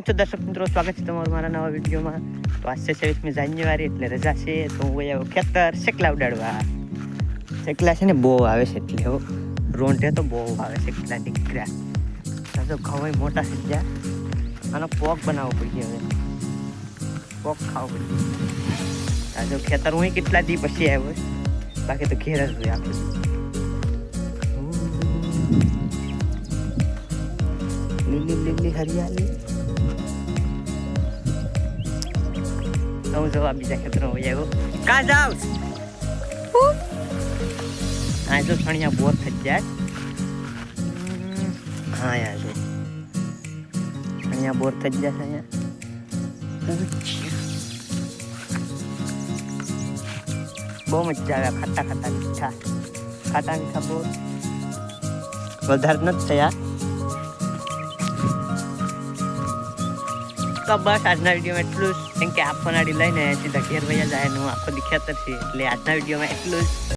તો દર્શક મિત્રો, સ્વાગત છે તમારું મારા નવા વિડીયોમાં. તો આજ છે 26મી જાન્યુઆરી, એટલે રજા છે. તો હું આવ્યો ખેતર શેકલા ઉડાડવા. શેકલા છે ને બહુ આવે છે, એટલે હો રોંઢે તો બહુ આવે શેકલા નીકળ્યા. આ તો ઘઉં મોટા થઈ ગયા. આનો પોક બનાવવો પડી, હવે પોક ખાવો પડી. આ જો ખેતર હું કેટલા દી પછી આવ્યો, બાકી તો ઘેર જ હોય આપણે. લીલી લીલી હરિયાળી. હું જવા બીજા ખેતરમાં વહી આવ્યો. કાં જાવ? હા જો છણિયા બોર થઈ જાય. હા યાર જો છણિયા બોર થઈ જાય છે અહીંયા. બહુ મજા આવે ખાટા ખાટા મીઠા. ખાટા મીઠા બોર વધારે નથી થયા. તો બસ આજના વિડીયોમાં એટલું જ. કેમ કે આ ફનાડી લઈને સીધા ઘેર વયા જાય, હું આખો દી ખેતર છે, એટલે આજના વિડીયોમાં એટલું જ.